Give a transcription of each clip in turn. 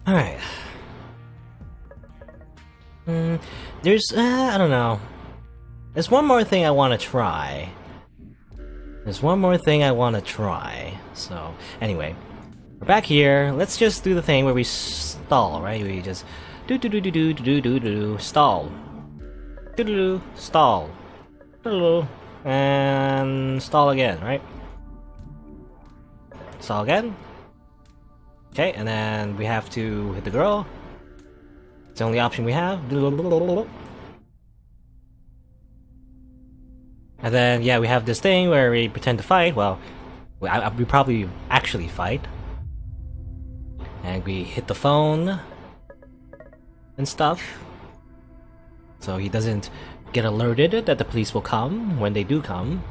Alright. There's, I don't know. There's one more thing I want to try. So, anyway. We're back here. Let's just do the thing where we stall, right? We just do stall. Stall. And stall again, right? Stall again. Okay, and then we have to hit the girl. It's the only option we have. And then, yeah, we have this thing where we pretend to fight. Well, we probably actually fight. And we hit the phone and stuff. So he doesn't get alerted that the police will come when they do come.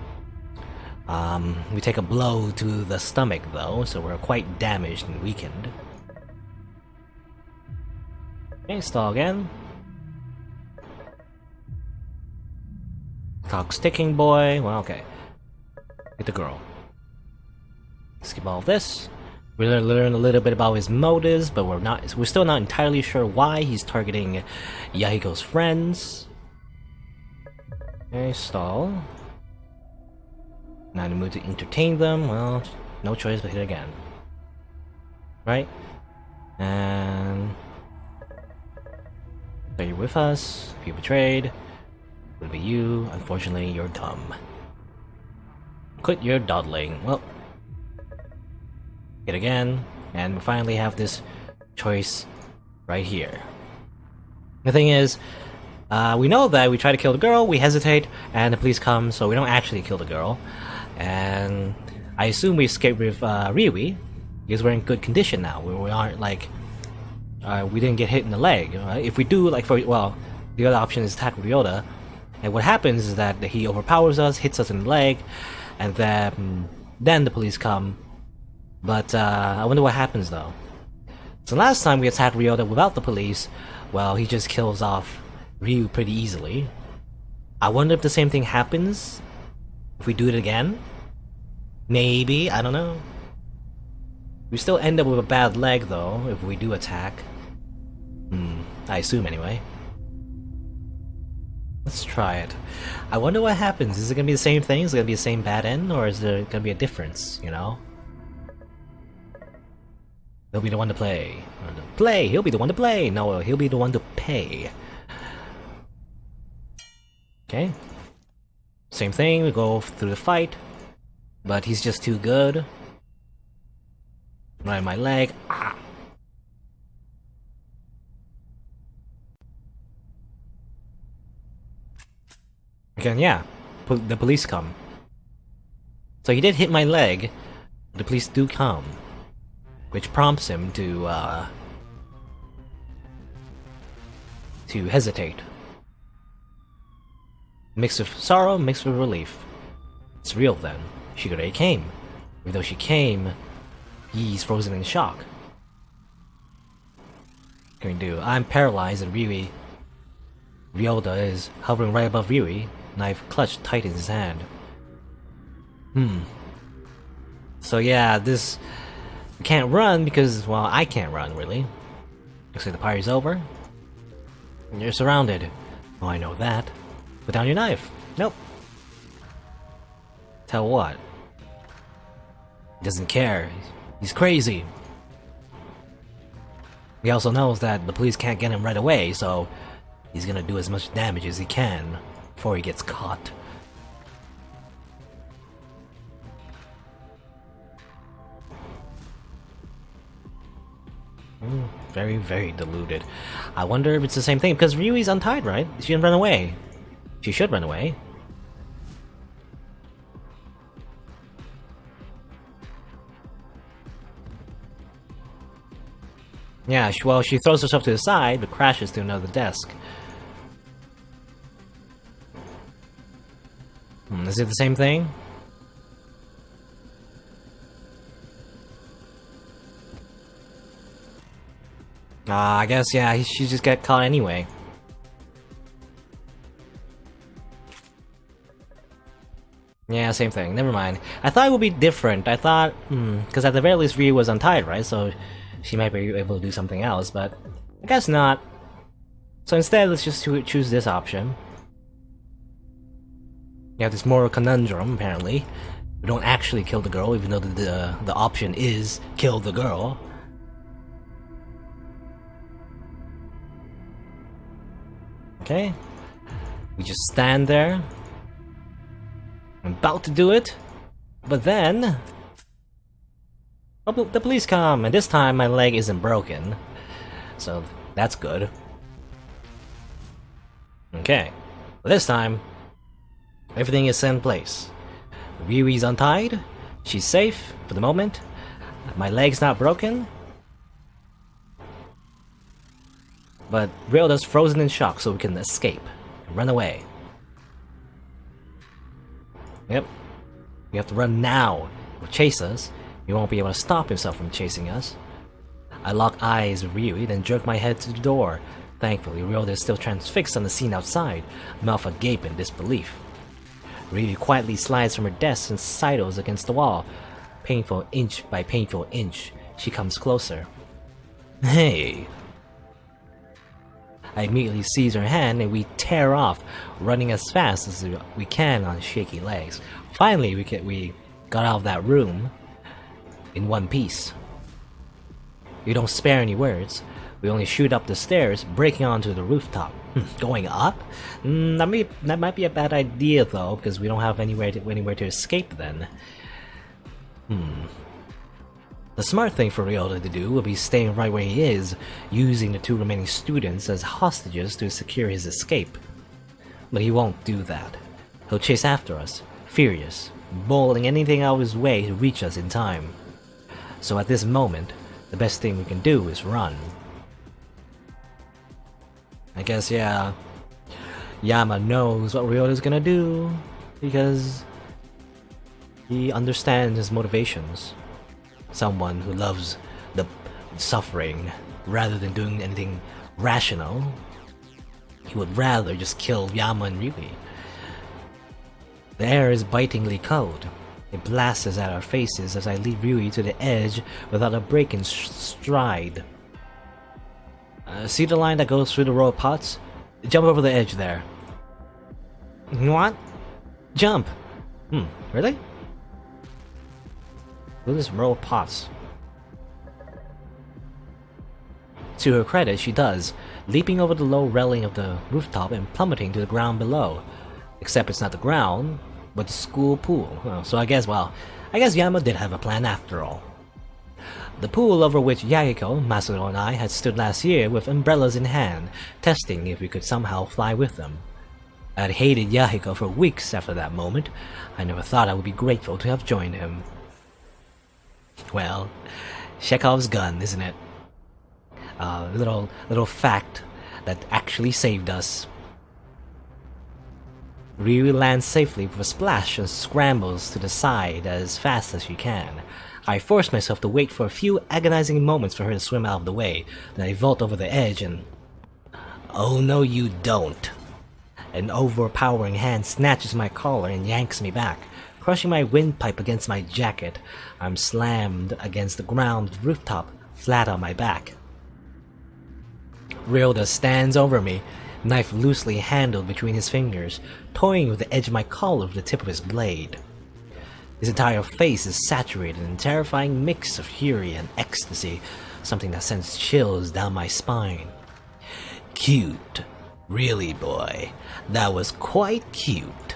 We take a blow to the stomach though, so we're quite damaged and weakened. Okay, stall again. Clock sticking boy. Well, okay. Hit the girl. Skip all of this. We learn a little bit about his motives, but we're still not entirely sure why he's targeting Yahiko's friends. Okay, stall. Not in the mood to entertain them. Well, no choice but hit again. Right? And are you with us? If you betrayed, would be you. Unfortunately, you're dumb. Quit your dawdling. Well, hit again, and we finally have this choice right here. The thing is, we know that we try to kill the girl, we hesitate, and the police come, so we don't actually kill the girl. And I assume we escaped with Ryui, because we're in good condition now. We aren't like, we didn't get hit in the leg. If we do, like, the other option is attack with Ryota, and what happens is that he overpowers us, hits us in the leg, and then the police come. But I wonder what happens though. So last time we attacked Ryota without the police, well, he just kills off Ryu pretty easily. I wonder if the same thing happens if we do it again? Maybe, I don't know. We still end up with a bad leg though, if we do attack. I assume anyway. Let's try it. I wonder what happens. Is it gonna be the same thing? Is it gonna be the same bad end? Or is there gonna be a difference, you know? He'll be the one to play. He'll be the one to play! No, he'll be the one to pay. Okay. Same thing, we go through the fight. But he's just too good. Right in my leg. Ah! Again, yeah. The police come. So he did hit my leg. The police do come. Which prompts him to hesitate. Mixed with sorrow, mixed with relief. It's real then. Shigure came. Even though she came, he's frozen in shock. What can we do? I'm paralyzed and Ryota is hovering right above Ryui, knife clutched tight in his hand. So yeah, this... We can't run because, well, I can't run, really. Looks like the party's over. And you're surrounded. Oh, I know that. Put down your knife. Nope. Tell what? He doesn't care. He's crazy. He also knows that the police can't get him right away, so he's gonna do as much damage as he can before he gets caught. Very, very deluded. I wonder if it's the same thing, because Ryui's untied, right? She didn't run away. She should run away. Yeah, well, she throws herself to the side, but crashes to another desk. Is it the same thing? I guess, yeah, she just got caught anyway. Yeah, same thing. Never mind. I thought it would be different. I thought, because at the very least Ryu was untied, right? So she might be able to do something else, but I guess not. So instead, let's just choose this option. You have this moral conundrum, apparently. We don't actually kill the girl, even though the option is kill the girl. Okay. We just stand there. I'm about to do it, but then the police come, and this time my leg isn't broken, so that's good. Okay, but this time everything is in place. Ryui's untied, she's safe for the moment, my leg's not broken, but Ryoda's frozen in shock so we can escape, run away. Yep. We have to run now. He'll chase us. He won't be able to stop himself from chasing us. I lock eyes with Ryui, then jerk my head to the door. Thankfully, Ryoda is still transfixed on the scene outside, mouth agape in disbelief. Ryui quietly slides from her desk and sidles against the wall. Painful inch by painful inch, she comes closer. Hey! I immediately seize her hand and we tear off, running as fast as we can on shaky legs. Finally, we got out of that room in one piece. We don't spare any words. We only shoot up the stairs, breaking onto the rooftop. Going up? That might be a bad idea though, because we don't have anywhere to escape then. The smart thing for Ryoda to do will be staying right where he is, using the 2 remaining students as hostages to secure his escape. But he won't do that. He'll chase after us, furious, bowling anything out of his way to reach us in time. So at this moment, the best thing we can do is run. I guess, yeah, Yama knows what Ryoda's gonna do, because he understands his motivations. Someone who loves the suffering rather than doing anything rational. He would rather just kill Yama and Ryui. The air is bitingly cold. It blasts at our faces as I lead Ryui to the edge without a break in stride. See the line that goes through the row of pots? Jump over the edge there. What? Jump! Really? Look at this row of pots. To her credit, she does, leaping over the low railing of the rooftop and plummeting to the ground below. Except it's not the ground, but the school pool. So I guess Yama did have a plan after all. The pool over which Yagiko, Masato, and I had stood last year with umbrellas in hand, testing if we could somehow fly with them. I had hated Yahiko for weeks after that moment. I never thought I would be grateful to have joined him. Well, Chekhov's gun, isn't it? Little fact that actually saved us. Ryui lands safely with a splash and scrambles to the side as fast as she can. I force myself to wait for a few agonizing moments for her to swim out of the way, then I vault over the edge and... Oh no you don't! An overpowering hand snatches my collar and yanks me back. Crushing my windpipe against my jacket, I'm slammed against the ground rooftop, flat on my back. Ryoda stands over me, knife loosely handled between his fingers, toying with the edge of my collar with the tip of his blade. His entire face is saturated in a terrifying mix of fury and ecstasy, something that sends chills down my spine. Cute. Really, boy. That was quite cute.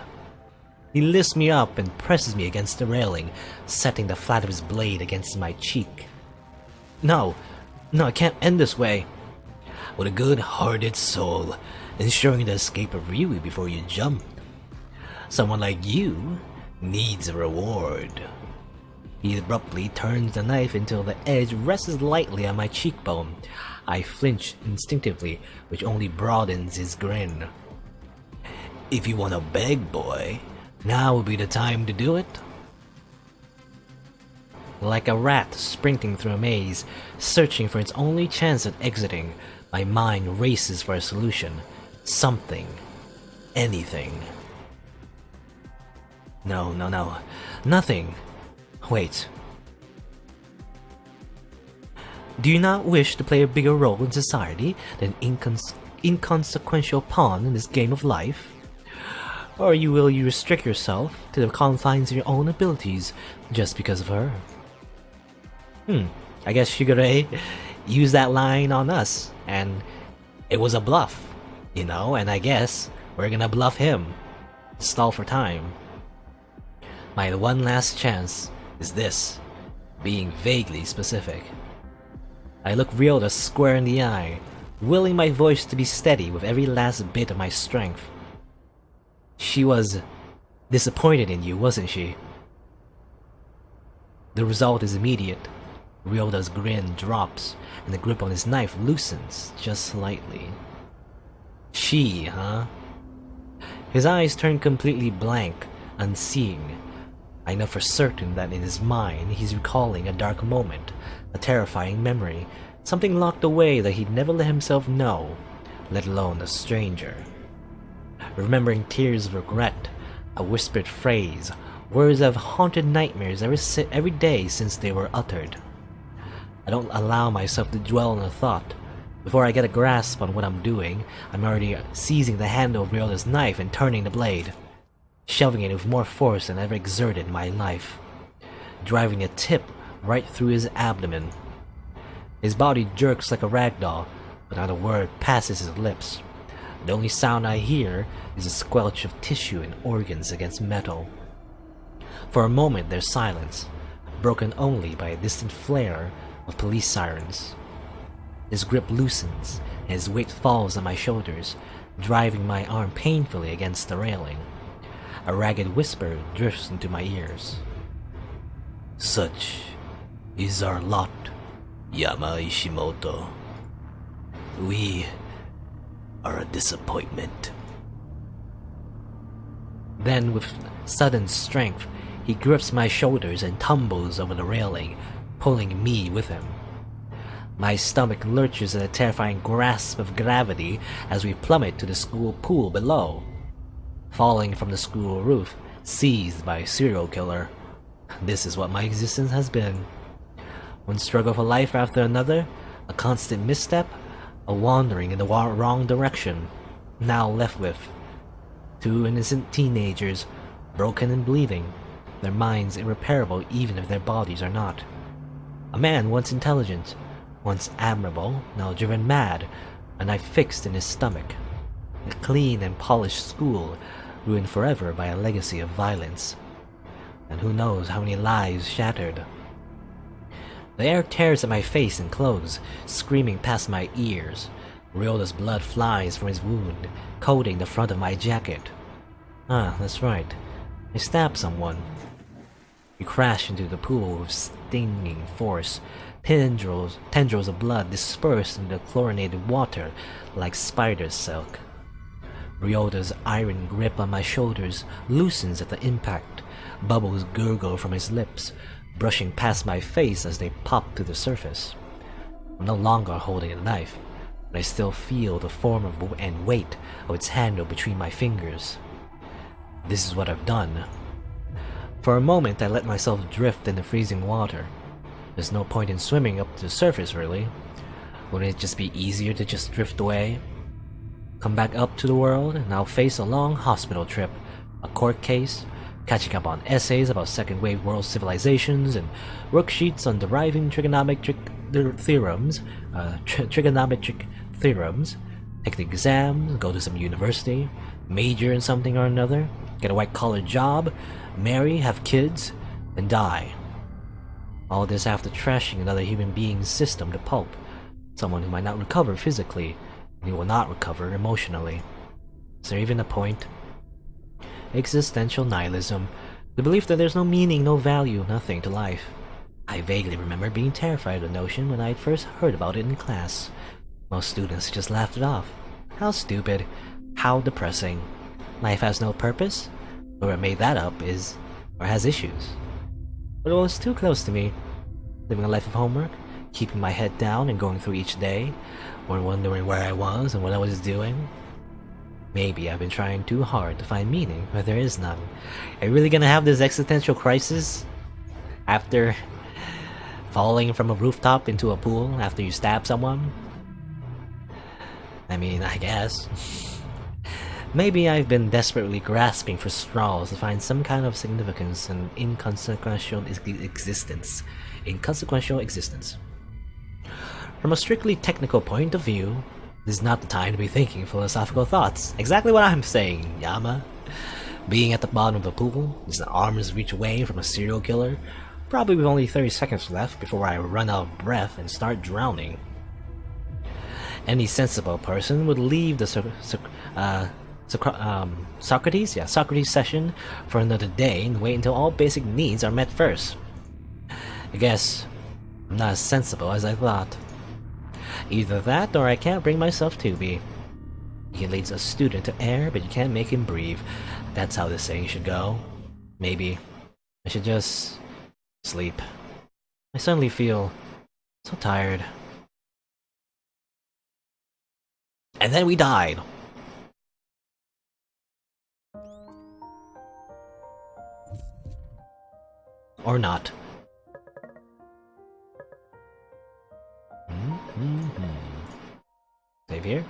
He lifts me up and presses me against the railing, setting the flat of his blade against my cheek. No, it can't end this way. With a good-hearted soul, ensuring the escape of Ryui before you jump. Someone like you needs a reward. He abruptly turns the knife until the edge rests lightly on my cheekbone. I flinch instinctively, which only broadens his grin. If you want to beg, boy, now would be the time to do it. Like a rat sprinting through a maze, searching for its only chance at exiting, my mind races for a solution. Something. Anything. No. Nothing. Wait. Do you not wish to play a bigger role in society than inconsequential pawn in this game of life? Or will you restrict yourself to the confines of your own abilities just because of her? I guess Shigure used that line on us, and it was a bluff, you know, and I guess we're gonna bluff him. Stall for time. My one last chance is this, being vaguely specific. I look Ryoda square in the eye, willing my voice to be steady with every last bit of my strength. She was disappointed in you, wasn't she? The result is immediate. Ryoda's grin drops, and the grip on his knife loosens just slightly. She, huh? His eyes turn completely blank, unseeing. I know for certain that in his mind he's recalling a dark moment, a terrifying memory, something locked away that he'd never let himself know, let alone a stranger. Remembering tears of regret, a whispered phrase, words that have haunted nightmares every day since they were uttered. I don't allow myself to dwell on the thought. Before I get a grasp on what I'm doing, I'm already seizing the handle of Ryoda's knife and turning the blade, shoving it with more force than ever exerted in my life, driving a tip right through his abdomen. His body jerks like a ragdoll, but not a word passes his lips. The only sound I hear is a squelch of tissue and organs against metal. For a moment there's silence, broken only by a distant flare of police sirens. His grip loosens, and his weight falls on my shoulders, driving my arm painfully against the railing. A ragged whisper drifts into my ears. Such is our lot, Yama Ishimoto. We are a disappointment. Then, with sudden strength, he grips my shoulders and tumbles over the railing, pulling me with him. My stomach lurches in a terrifying grasp of gravity as we plummet to the school pool below, falling from the school roof, seized by a serial killer. This is what my existence has been. One struggle for life after another, a constant misstep, a wandering in the wrong direction, now left with two innocent teenagers, broken and bleeding, their minds irreparable even if their bodies are not. A man once intelligent, once admirable, now driven mad, a knife fixed in his stomach. A clean and polished school, ruined forever by a legacy of violence. And who knows how many lives shattered. The air tears at my face and clothes, screaming past my ears. Ryoda's blood flies from his wound, coating the front of my jacket. Ah, that's right. I stabbed someone. We crash into the pool with stinging force. Tendrils of blood disperse into the chlorinated water like spider silk. Ryoda's iron grip on my shoulders loosens at the impact. Bubbles gurgle from his lips, brushing past my face as they pop to the surface. I'm no longer holding a knife, but I still feel the form and weight of its handle between my fingers. This is what I've done. For a moment I let myself drift in the freezing water. There's no point in swimming up to the surface, really. Wouldn't it just be easier to just drift away? Come back up to the world, and I'll face a long hospital trip, a court case, catching up on essays about second-wave world civilizations, and worksheets on deriving trigonometric theorems, take the exams, go to some university, major in something or another, get a white-collar job, marry, have kids, and die. All this after trashing another human being's system to pulp, someone who might not recover physically, and who will not recover emotionally. Is there even a point? Existential nihilism, the belief that there's no meaning, no value, nothing to life. I vaguely remember being terrified of the notion when I first heard about it in class. Most students just laughed it off. How stupid. How depressing. Life has no purpose? Whoever made that up has issues. But it was too close to me. Living a life of homework, keeping my head down and going through each day, or wondering where I was and what I was doing. Maybe I've been trying too hard to find meaning where there is none. Are you really gonna have this existential crisis? After falling from a rooftop into a pool after you stab someone? I mean, I guess. Maybe I've been desperately grasping for straws to find some kind of significance in inconsequential existence. Inconsequential existence. From a strictly technical point of view, this is not the time to be thinking philosophical thoughts. Exactly what I'm saying, Yama. Being at the bottom of a pool is an arm's reach away from a serial killer, probably with only 30 seconds left before I run out of breath and start drowning. Any sensible person would leave the Socrates session for another day and wait until all basic needs are met first. I guess I'm not as sensible as I thought. Either that, or I can't bring myself to be. He leads a student to air, but you can't make him breathe. That's how this saying should go. Maybe I should just sleep. I suddenly feel so tired. And then we died. Or not. Save here.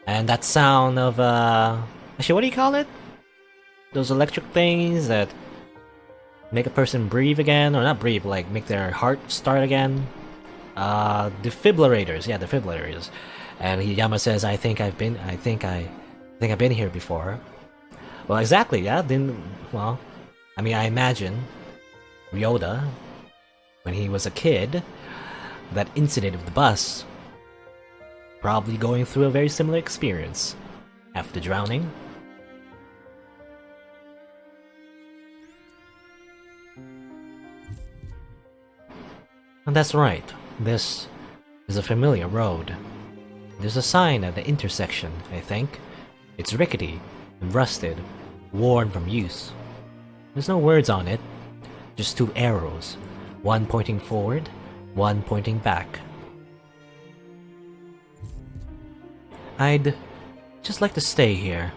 And that sound of, actually, what do you call it? Those electric things that make a person breathe again, or not breathe, like make their heart start again. Defibrillators, yeah, defibrillators. And Yama says, I think I've been here before. Well, exactly, yeah, I mean, I imagine Ryoda, when he was a kid, that incident of the bus, probably going through a very similar experience after drowning. And that's right, this is a familiar road. There's a sign at the intersection, I think. It's rickety and rusted, worn from use. There's no words on it, just two arrows, one pointing forward, one pointing back. I'd just like to stay here.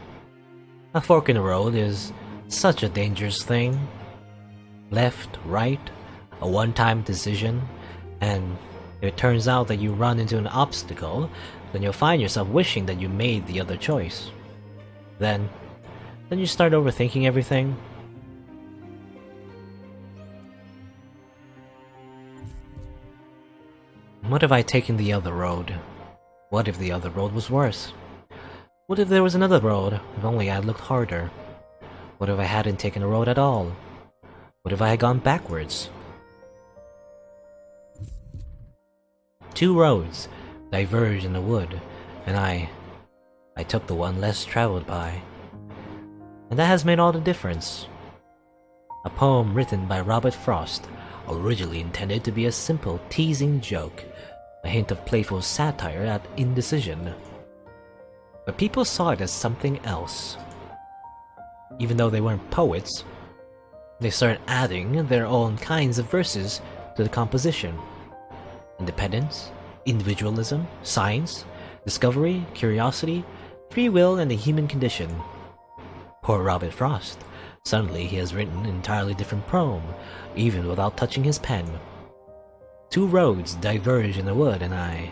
A fork in the road is such a dangerous thing. Left, right, a one-time decision, and if it turns out that you run into an obstacle, then you'll find yourself wishing that you made the other choice. Then you start overthinking everything. What if I'd taken the other road? What if the other road was worse? What if there was another road, if only I'd looked harder? What if I hadn't taken a road at all? What if I had gone backwards? Two roads diverged in the wood, and I took the one less traveled by. And that has made all the difference. A poem written by Robert Frost, originally intended to be a simple, teasing joke, a hint of playful satire at indecision. But people saw it as something else. Even though they weren't poets, they started adding their own kinds of verses to the composition. Independence, individualism, science, discovery, curiosity, free will, and the human condition. Poor Robert Frost. Suddenly he has written an entirely different poem, even without touching his pen. Two roads diverge in the wood, and I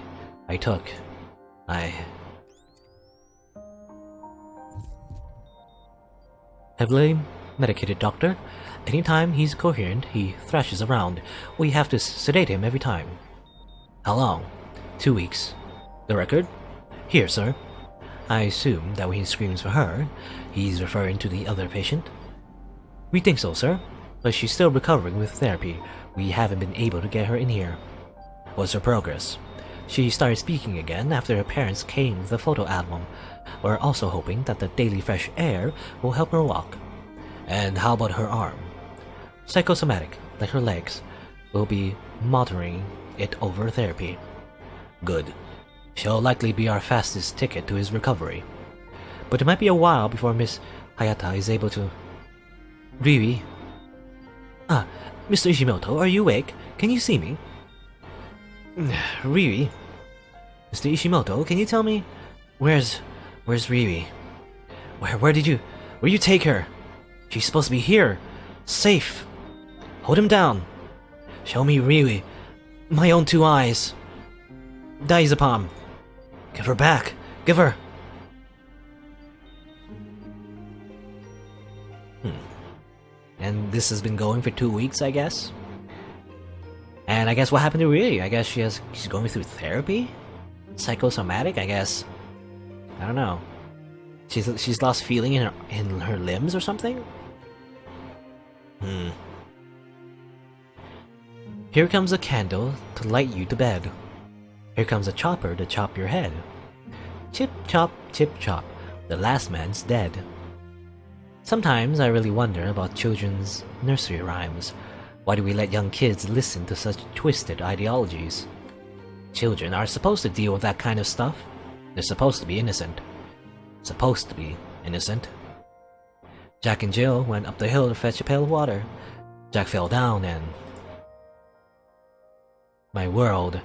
Heavily medicated doctor. Anytime he's coherent, he thrashes around. We have to sedate him every time. How long? 2 weeks. The record? Here, sir. I assume that when he screams for her, he's referring to the other patient. We think so, sir, but she's still recovering with therapy. We haven't been able to get her in here. What's her progress? She started speaking again after her parents came with a photo album. We're also hoping that the daily fresh air will help her walk. And how about her arm? Psychosomatic, like her legs. We'll be monitoring it over therapy. Good. She'll likely be our fastest ticket to his recovery. But it might be a while before Miss Hayata is able to... Riri? Ah, Mr. Ishimoto, are you awake? Can you see me? Riri? Mr. Ishimoto, can you tell me... Where's Riri? Where'd you take her? She's supposed to be here. Safe. Hold him down. Show me Riri. My own two eyes. Daizapam. Give her back. Give her. And this has been going for 2 weeks, I guess. And I guess what happened to Riri? I guess she's going through therapy? Psychosomatic, I guess. I don't know. She's lost feeling in her limbs or something? Here comes a candle to light you to bed. Here comes a chopper to chop your head. Chip chop, the last man's dead. Sometimes I really wonder about children's nursery rhymes. Why do we let young kids listen to such twisted ideologies? Children are supposed to deal with that kind of stuff. They're supposed to be innocent. Supposed to be innocent. Jack and Jill went up the hill to fetch a pail of water. Jack fell down and... my world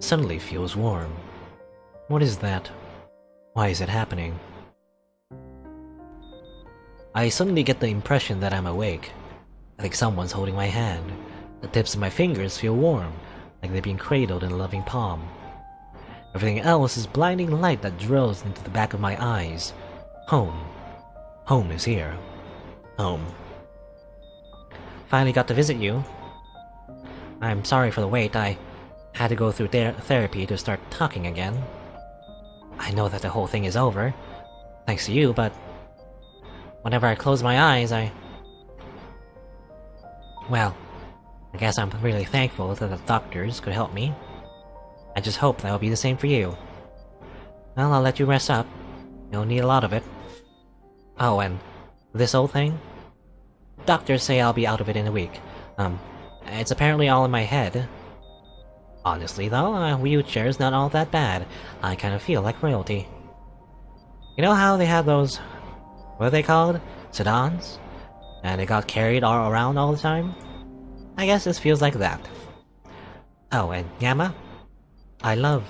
suddenly feels warm. What is that? Why is it happening? I suddenly get the impression that I'm awake. I think someone's holding my hand. The tips of my fingers feel warm, like they're being cradled in a loving palm. Everything else is blinding light that drills into the back of my eyes. Home. Home is here. Home. Finally got to visit you. I'm sorry for the wait. I had to go through therapy to start talking again. I know that the whole thing is over, thanks to you, but whenever I close my eyes, well, I guess I'm really thankful that the doctors could help me. I just hope that will be the same for you. Well, I'll let you rest up. You'll need a lot of it. Oh, and this old thing? Doctors say I'll be out of it in a week. It's apparently all in my head. Honestly though, a wheelchair's not all that bad. I kind of feel like royalty. You know how they had those... what are they called? Sedans? And they got carried all around all the time? I guess this feels like that. Oh, and Yama? I love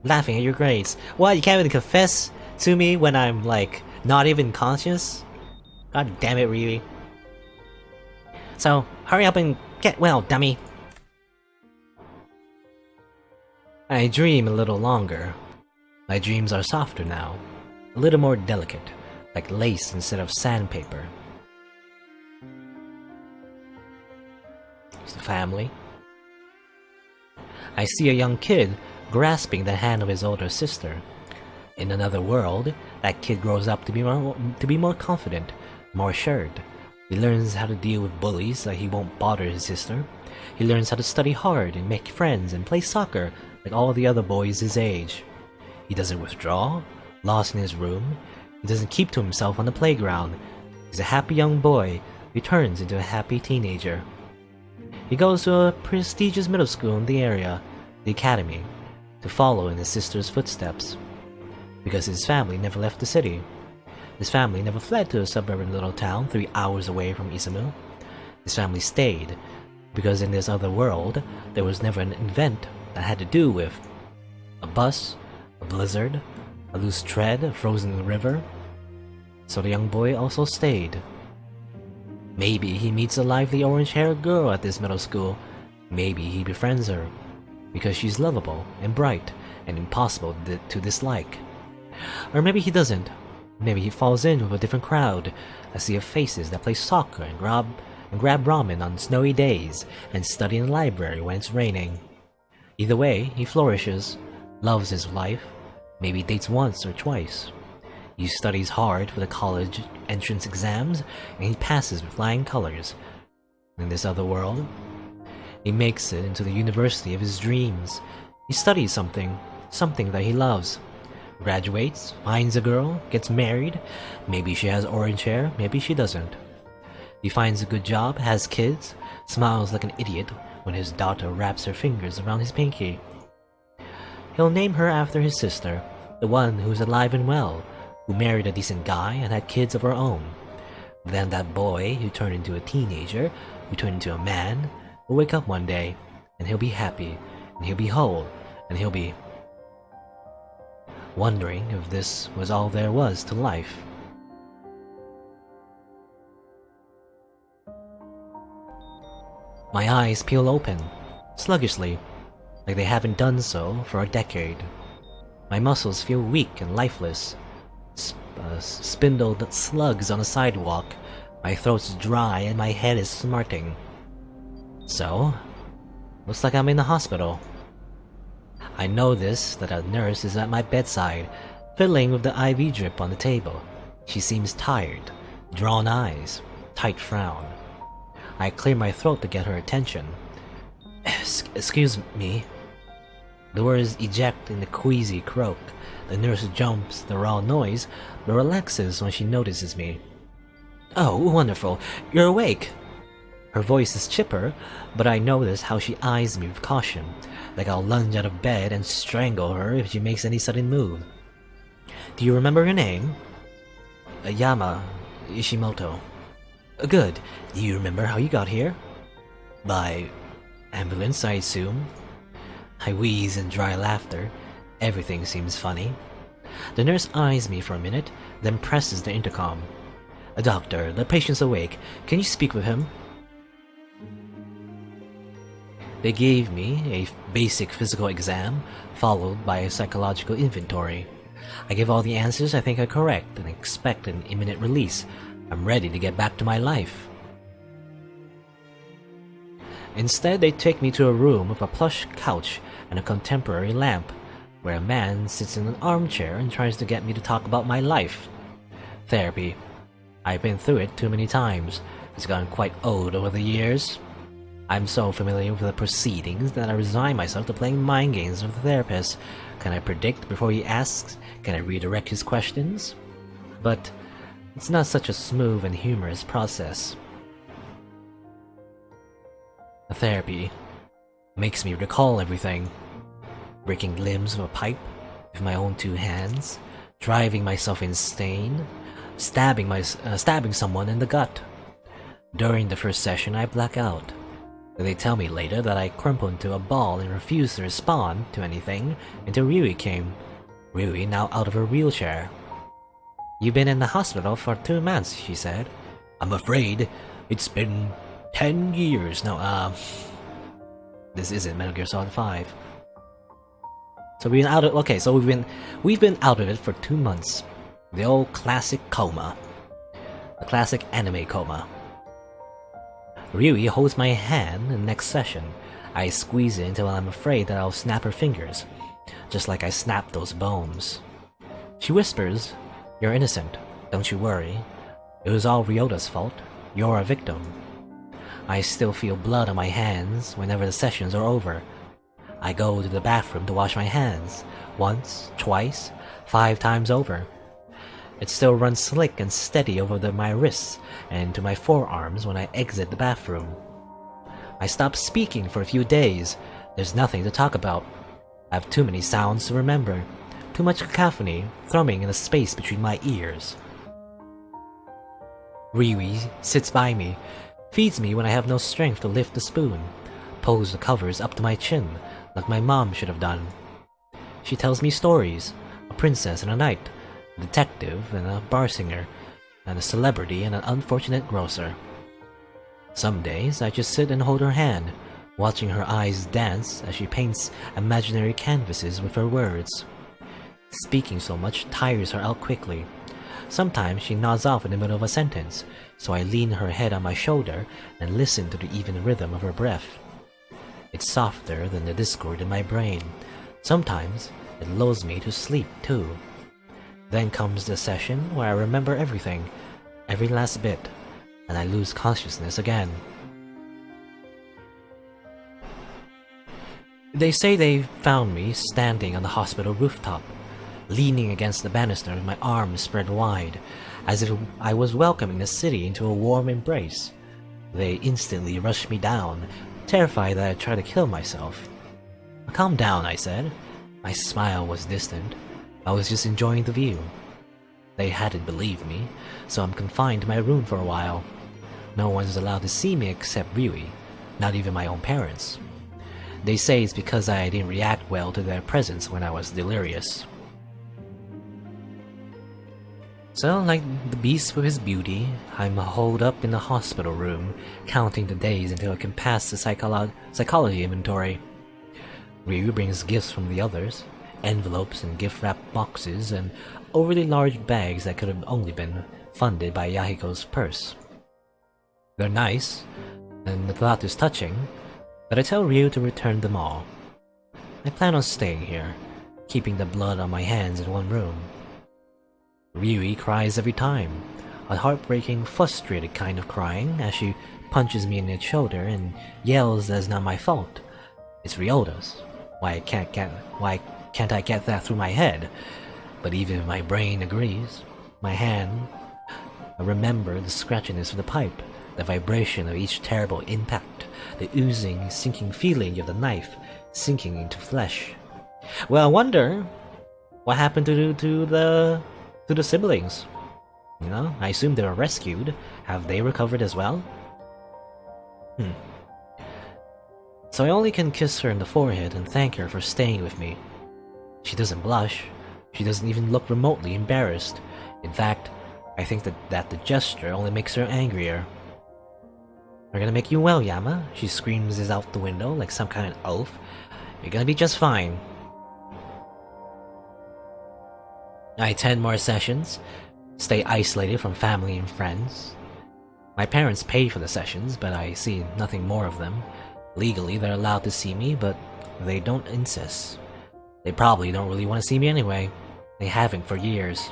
laughing at your grades. What, you can't even confess to me when I'm, like, not even conscious? God damn it, Riri. So, hurry up and get well, dummy. I dream a little longer. My dreams are softer now, a little more delicate, like lace instead of sandpaper. It's the family. I see a young kid grasping the hand of his older sister. In another world, that kid grows up to be more confident, more assured. He learns how to deal with bullies so that he won't bother his sister. He learns how to study hard and make friends and play soccer like all the other boys his age. He doesn't withdraw, lost in his room. He doesn't keep to himself on the playground. He's a happy young boy who turns into a happy teenager. He goes to a prestigious middle school in the area, the academy, to follow in his sister's footsteps. Because his family never left the city. His family never fled to a suburban little town 3 hours away from Isamu. His family stayed, because in this other world, there was never an event that had to do with a bus, a blizzard, a loose tread, a frozen river. So the young boy also stayed. Maybe he meets a lively orange-haired girl at this middle school. Maybe he befriends her, because she's lovable and bright and impossible to dislike. Or maybe he doesn't. Maybe he falls in with a different crowd, a sea of faces that play soccer and grab ramen on snowy days and study in the library when it's raining. Either way, he flourishes, loves his life, maybe dates once or twice. He studies hard for the college entrance exams, and he passes with flying colors. In this other world, he makes it into the university of his dreams. He studies something that he loves. Graduates, finds a girl, gets married. Maybe she has orange hair, maybe she doesn't. He finds a good job, has kids, smiles like an idiot when his daughter wraps her fingers around his pinky. He'll name her after his sister, the one who's alive and well, who married a decent guy and had kids of her own. Then that boy who turned into a teenager, who turned into a man, will wake up one day, and he'll be happy, and he'll be whole, and he'll be wondering if this was all there was to life. My eyes peel open, sluggishly, like they haven't done so for a decade. My muscles feel weak and lifeless. Spindled slugs on a sidewalk, my throat's dry and my head is smarting. So, looks like I'm in the hospital. I notice that a nurse is at my bedside, fiddling with the IV drip on the table. She seems tired, drawn eyes, tight frown. I clear my throat to get her attention. Excuse me. The words eject in a queasy croak. The nurse jumps the raw noise, but relaxes when she notices me. Oh, wonderful. You're awake. Her voice is chipper, but I notice how she eyes me with caution, like I'll lunge out of bed and strangle her if she makes any sudden move. Do you remember your name? Yama Ishimoto. Good. Do you remember how you got here? By ambulance, I assume. I wheeze in dry laughter. Everything seems funny. The nurse eyes me for a minute, then presses the intercom. Doctor, the patient's awake. Can you speak with him? They gave me a basic physical exam, followed by a psychological inventory. I give all the answers I think are correct and expect an imminent release. I'm ready to get back to my life. Instead, they take me to a room with a plush couch and a contemporary lamp, where a man sits in an armchair and tries to get me to talk about my life. Therapy. I've been through it too many times. It's gotten quite old over the years. I'm so familiar with the proceedings that I resign myself to playing mind games with the therapist. Can I predict before he asks? Can I redirect his questions? But it's not such a smooth and humorous process. The therapy makes me recall everything. Breaking limbs with a pipe with my own 2 hands, driving myself insane, stabbing someone in the gut. During the first session, I black out. They tell me later that I crumpled into a ball and refused to respond to anything until Ryui came. Ryui now out of her wheelchair. You've been in the hospital for 2 months, she said. I'm afraid it's been 10 years now. This isn't Metal Gear Solid 5. So we've been out of we've been out of it for 2 months. The old classic coma. The classic anime coma. Ryui holds my hand in the next session. I squeeze it until I'm afraid that I'll snap her fingers, just like I snapped those bones. She whispers, "You're innocent, don't you worry. It was all Ryota's fault. You're a victim." I still feel blood on my hands whenever the sessions are over. I go to the bathroom to wash my hands, once, twice, 5 times over. It still runs slick and steady over my wrists and into my forearms when I exit the bathroom. I stop speaking for a few days. There's nothing to talk about. I have too many sounds to remember. Too much cacophony thrumming in the space between my ears. Ryui sits by me, feeds me when I have no strength to lift the spoon, pulls the covers up to my chin like my mom should have done. She tells me stories, a princess and a knight, a detective and a bar singer, and a celebrity and an unfortunate grocer. Some days I just sit and hold her hand, watching her eyes dance as she paints imaginary canvases with her words. Speaking so much tires her out quickly. Sometimes she nods off in the middle of a sentence, so I lean her head on my shoulder and listen to the even rhythm of her breath. It's softer than the discord in my brain. Sometimes it lulls me to sleep too. Then comes the session where I remember everything, every last bit, and I lose consciousness again. They say they found me standing on the hospital rooftop, leaning against the banister with my arms spread wide, as if I was welcoming the city into a warm embrace. They instantly rushed me down, terrified that I'd try to kill myself. Calm down, I said. My smile was distant. I was just enjoying the view. They hadn't believed me, so I'm confined to my room for a while. No one's allowed to see me except Ryui, not even my own parents. They say it's because I didn't react well to their presence when I was delirious. So, like the beast with his beauty, I'm holed up in the hospital room, counting the days until I can pass the psychology inventory. Ryu brings gifts from the others, envelopes and gift-wrapped boxes, and overly large bags that could have only been funded by Yahiko's purse. They're nice, and the thought is touching, but I tell Ryu to return them all. I plan on staying here, keeping the blood on my hands in one room. Ryui cries every time, a heartbreaking, frustrated kind of crying as she punches me in the shoulder and yells that it's not my fault. It's Ryota's. Why can't I get that through my head? But even if my brain agrees, my hand, I remember the scratchiness of the pipe, the vibration of each terrible impact, the oozing, sinking feeling of the knife sinking into flesh. Well, I wonder what happened to the siblings. You know, I assume they were rescued. Have they recovered as well? So I only can kiss her in the forehead and thank her for staying with me. She doesn't blush. She doesn't even look remotely embarrassed. In fact, I think that the gesture only makes her angrier. "We're gonna make you well, Yama," she screams this out the window like some kind of oath. "You're gonna be just fine." I attend more sessions, stay isolated from family and friends. My parents pay for the sessions, but I see nothing more of them. Legally, they're allowed to see me, but they don't insist. They probably don't really want to see me anyway. They haven't for years.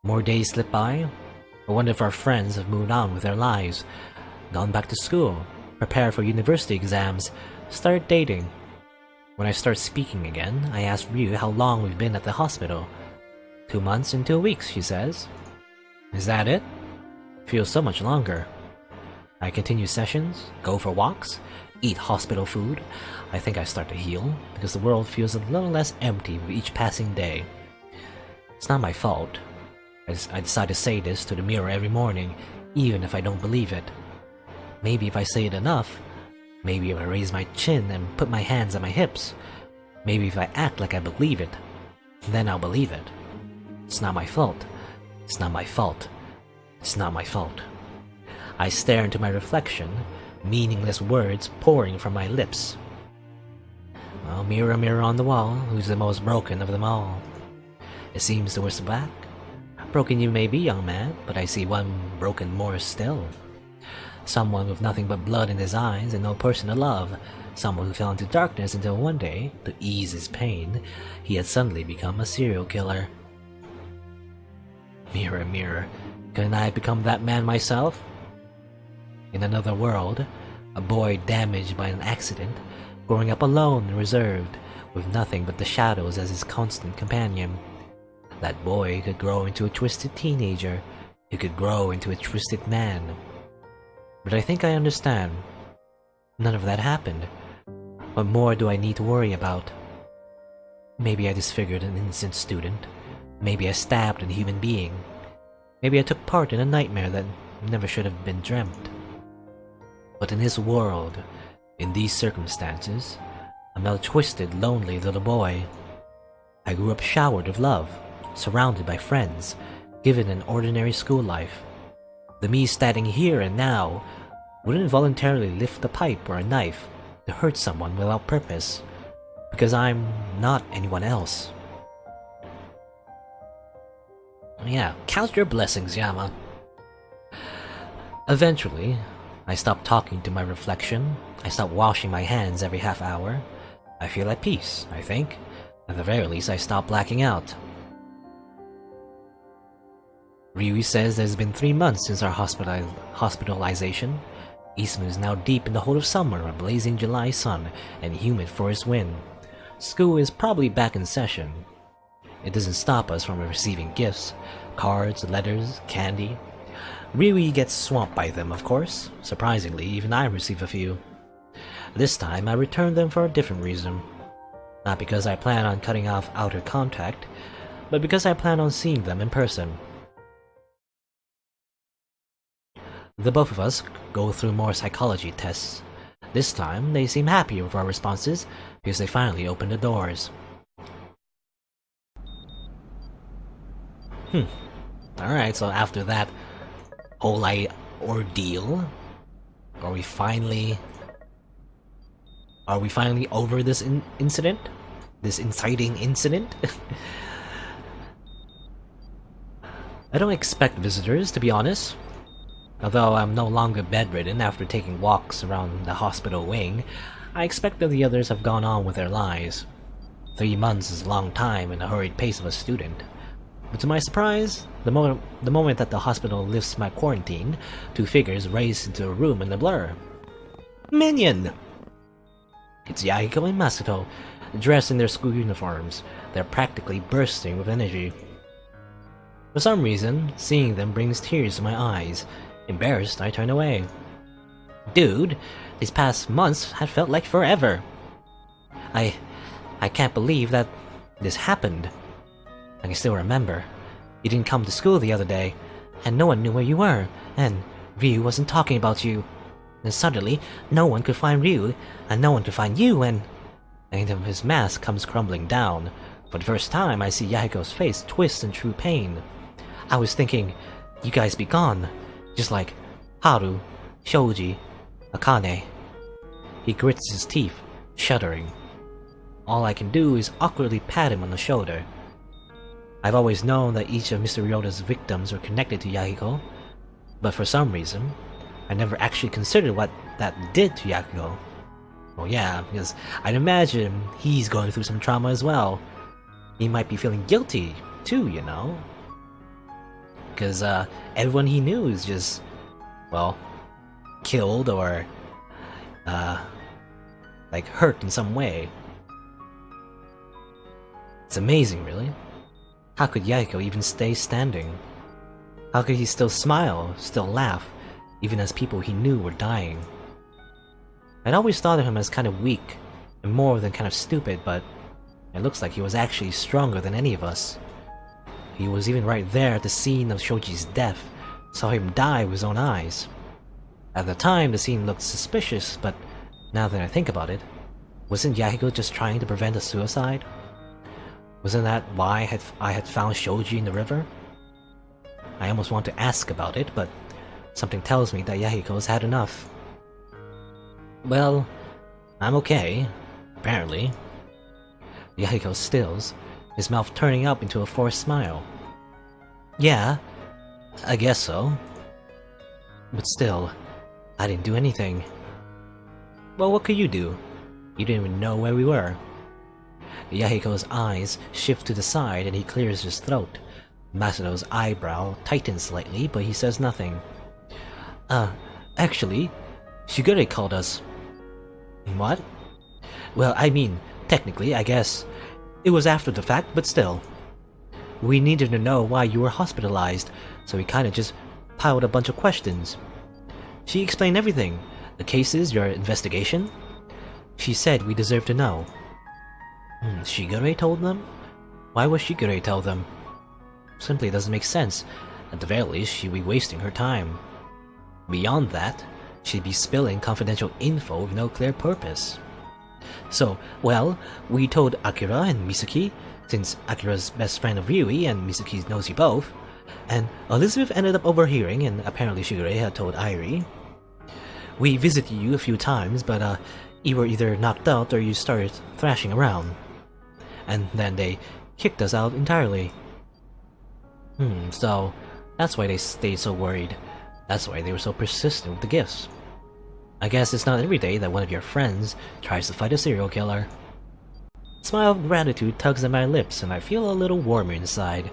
More days slip by. I wonder if our friends have moved on with their lives, gone back to school, prepared for university exams, started dating. When I start speaking again, I ask Ryu how long we've been at the hospital. 2 months and 2 weeks, she says. Is that it? Feels so much longer. I continue sessions, go for walks, eat hospital food. I think I start to heal, because the world feels a little less empty with each passing day. It's not my fault. I decide to say this to the mirror every morning, even if I don't believe it. Maybe if I say it enough, maybe if I raise my chin and put my hands on my hips, maybe if I act like I believe it, then I'll believe it. It's not my fault. It's not my fault. It's not my fault. I stare into my reflection, meaningless words pouring from my lips. Well, mirror, mirror on the wall, who's the most broken of them all? It seems the worst black. Broken you may be, young man, but I see one broken more still. Someone with nothing but blood in his eyes and no person to love. Someone who fell into darkness until one day, to ease his pain, he had suddenly become a serial killer. Mirror, mirror, couldn't I have become that man myself? In another world, a boy damaged by an accident, growing up alone and reserved, with nothing but the shadows as his constant companion. That boy could grow into a twisted teenager, who could grow into a twisted man. But I think I understand. None of that happened. What more do I need to worry about? Maybe I disfigured an innocent student. Maybe I stabbed a human being. Maybe I took part in a nightmare that never should have been dreamt. But in this world, in these circumstances, I'm a twisted, lonely little boy. I grew up showered with love, surrounded by friends, given an ordinary school life. The me standing here and now wouldn't voluntarily lift a pipe or a knife to hurt someone without purpose, because I'm not anyone else. Yeah, count your blessings, Yama. Eventually, I stop talking to my reflection. I stop washing my hands every half hour. I feel at peace, I think. At the very least, I stop blacking out. Ryui says there's been 3 months since our hospitalization. Ismu is now deep in the hold of summer, a blazing July sun, and humid forest wind. School is probably back in session. It doesn't stop us from receiving gifts, cards, letters, candy. Ryui gets swamped by them, of course. Surprisingly, even I receive a few. This time, I return them for a different reason. Not because I plan on cutting off outer contact, but because I plan on seeing them in person. The both of us go through more psychology tests. This time, they seem happy with our responses because they finally open the doors. Alright, so after that whole ordeal, are we finally over this incident? This inciting incident? I don't expect visitors, to be honest. Although I'm no longer bedridden after taking walks around the hospital wing, I expect that the others have gone on with their lives. 3 months is a long time in the hurried pace of a student. But to my surprise, the moment that the hospital lifts my quarantine, 2 figures race into a room in a blur. Minion! It's Yahiko and Masato, dressed in their school uniforms. They're practically bursting with energy. For some reason, seeing them brings tears to my eyes. Embarrassed, I turn away. Dude, these past months had felt like forever. I can't believe that this happened. I can still remember. You didn't come to school the other day, and no one knew where you were, and Ryu wasn't talking about you. And suddenly, no one could find Ryu, and no one could find you, and his mask comes crumbling down. For the first time, I see Yahiko's face twist in true pain. I was thinking, you guys be gone, just like Haru, Shoji, Akane. He grits his teeth, shuddering. All I can do is awkwardly pat him on the shoulder. I've always known that each of Mr. Ryota's victims were connected to Yahiko, but for some reason, I never actually considered what that did to Yahiko. Well, yeah, because I'd imagine he's going through some trauma as well. He might be feeling guilty, too, you know? Because everyone he knew is just, well, killed or, like, hurt in some way. It's amazing, really. How could Yahiko even stay standing? How could he still smile, still laugh, even as people he knew were dying? I'd always thought of him as kind of weak, and more than kind of stupid, but it looks like he was actually stronger than any of us. He was even right there at the scene of Shoji's death, saw him die with his own eyes. At the time, the scene looked suspicious, but now that I think about it, wasn't Yahiko just trying to prevent a suicide? Wasn't that why I had found Shoji in the river? I almost want to ask about it, but something tells me that Yahiko's had enough. Well, I'm okay, apparently. Yahiko stills, his mouth turning up into a forced smile. Yeah, I guess so. But still, I didn't do anything. Well, what could you do? You didn't even know where we were. Yahiko's eyes shift to the side and he clears his throat. Masato's eyebrow tightens slightly, but he says nothing. Actually, Shigure called us. What? Well, I mean, technically, I guess. It was after the fact, but still. We needed to know why you were hospitalized, so we kinda just piled a bunch of questions. She explained everything. The cases, your investigation. She said we deserve to know. Shigure told them? Why would Shigure tell them? Simply doesn't make sense. At the very least, she'd be wasting her time. Beyond that, she'd be spilling confidential info with no clear purpose. So, well, we told Akira and Misuki, since Akira's best friend of Ryui and Misuki knows you both, and Elizabeth ended up overhearing and apparently Shigure had told Airi. We visited you a few times, but you were either knocked out or you started thrashing around. And then they kicked us out entirely. So that's why they stayed so worried. That's why they were so persistent with the gifts. I guess it's not every day that one of your friends tries to fight a serial killer. A smile of gratitude tugs at my lips and I feel a little warmer inside.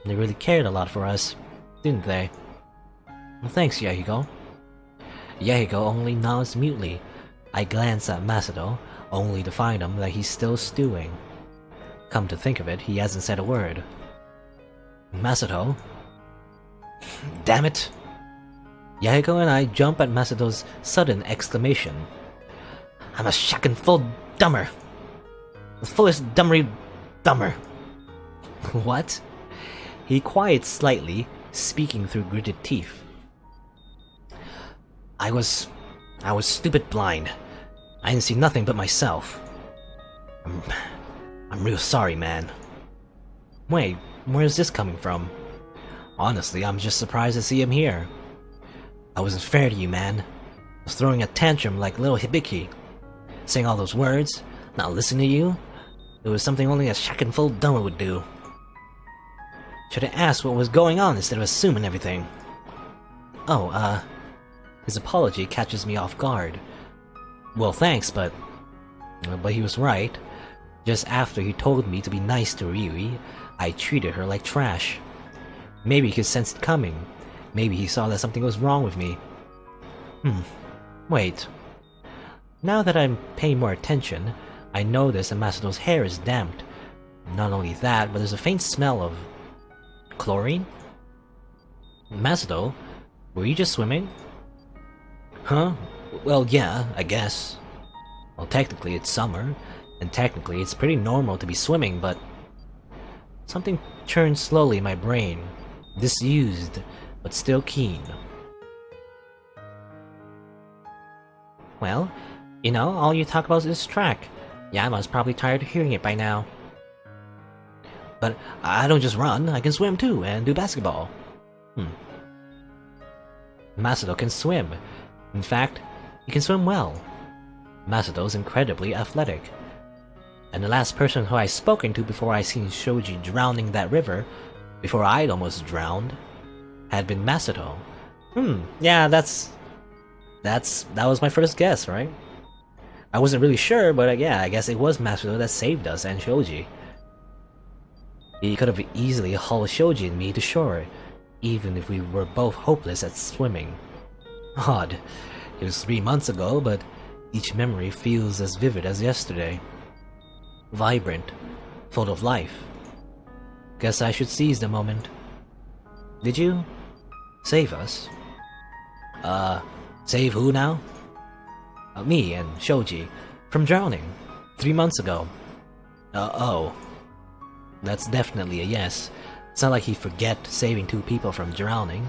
They really cared a lot for us, didn't they? Well, thanks, Yahiko. Yahiko only nods mutely. I glance at Masato, only to find him that he's still stewing. Come to think of it, he hasn't said a word. Masato? Damn it! Yahiko and I jump at Masato's sudden exclamation. I'm a shocking full dumber! The fullest dummery dumber! What? He quiets slightly, speaking through gritted teeth. I was stupid blind. I didn't see nothing but myself. I'm real sorry, man. Wait, where is this coming from? Honestly, I'm just surprised to see him here. I wasn't fair to you, man. I was throwing a tantrum like little hibiki. Saying all those words, not listening to you. It was something only a full dumber would do. Should have asked what was going on instead of assuming everything. Oh, his apology catches me off guard. Well, thanks, but he was right. Just after he told me to be nice to Ryui, I treated her like trash. Maybe he could sense it coming. Maybe he saw that something was wrong with me. Wait. Now that I'm paying more attention, I notice that Masado's hair is damped. Not only that, but there's a faint smell of... chlorine? Masado, were you just swimming? Huh? Well, yeah, I guess. Well, technically it's summer, and technically it's pretty normal to be swimming, but... something churns slowly in my brain. Disused, but still keen. Well, you know, all you talk about is this track. Yama's probably tired of hearing it by now. But I don't just run, I can swim too, and do basketball. Masato can swim. In fact, he can swim well. Masato's incredibly athletic. And the last person who I'd spoken to before I seen Shoji drowning that river, before I'd almost drowned, had been Masato. Yeah, that was my first guess, right? I wasn't really sure, but yeah, I guess it was Masato that saved us and Shoji. He could have easily hauled Shoji and me to shore, even if we were both hopeless at swimming. Odd. It was 3 months ago, but each memory feels as vivid as yesterday. Vibrant, full of life. Guess I should seize the moment. Did you save us? Save who now? Me and Shoji, from drowning, 3 months ago. Oh. That's definitely a yes. It's not like he'd forget saving 2 people from drowning,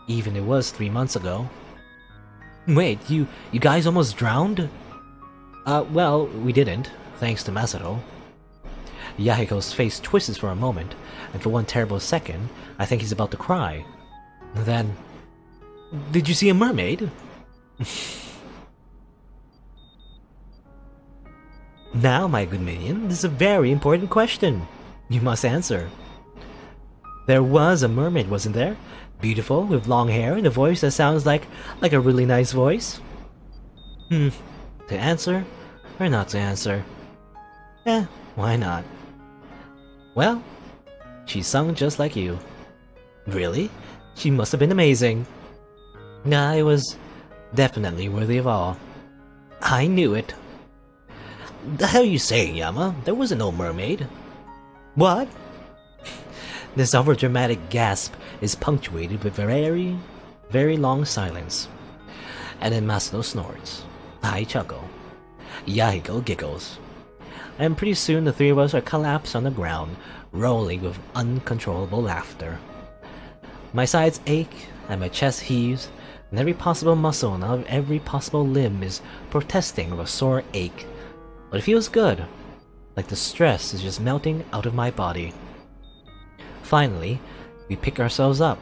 even it was 3 months ago. Wait, you guys almost drowned? Well, we didn't, thanks to Masato. Yahiko's face twists for a moment, and for one terrible second, I think he's about to cry. Then... did you see a mermaid? Now, my good minion, this is a very important question. You must answer. There was a mermaid, wasn't there? Beautiful, with long hair and a voice that sounds like a really nice voice. To answer, or not to answer? Why not? Well, she sung just like you. Really? She must have been amazing. Nah, it was definitely worthy of all. I knew it. The hell are you saying, Yama? There wasn't no mermaid. What? This overdramatic gasp is punctuated with very, very long silence. And then Masato snorts. I chuckle. Yahiko giggles. And pretty soon the 3 of us are collapsed on the ground, rolling with uncontrollable laughter. My sides ache, and my chest heaves, and every possible muscle and every possible limb is protesting with a sore ache. But it feels good, like the stress is just melting out of my body. Finally, we pick ourselves up,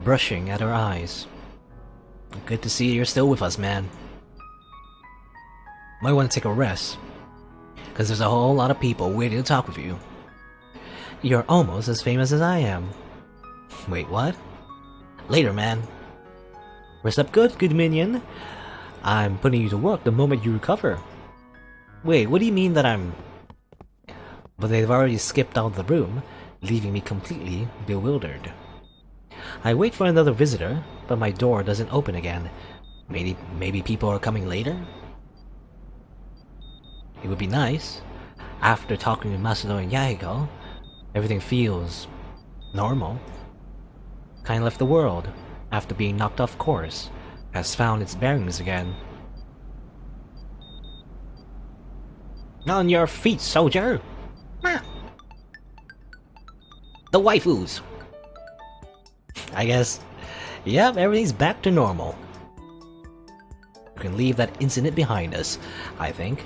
brushing at our eyes. Good to see you're still with us, man. Might want to take a rest, because there's a whole lot of people waiting to talk with you. You're almost as famous as I am. Wait, what? Later, man. Rest up good minion. I'm putting you to work the moment you recover. Wait, what do you mean that I'm... But they've already skipped out of the room, leaving me completely bewildered. I wait for another visitor, but my door doesn't open again. Maybe people are coming later? It would be nice. After talking to Masato and Yahiko, everything feels... normal. Kinda left the world, after being knocked off course, has found its bearings again. On your feet, soldier! The waifus! I guess, yep, everything's back to normal. We can leave that incident behind us, I think.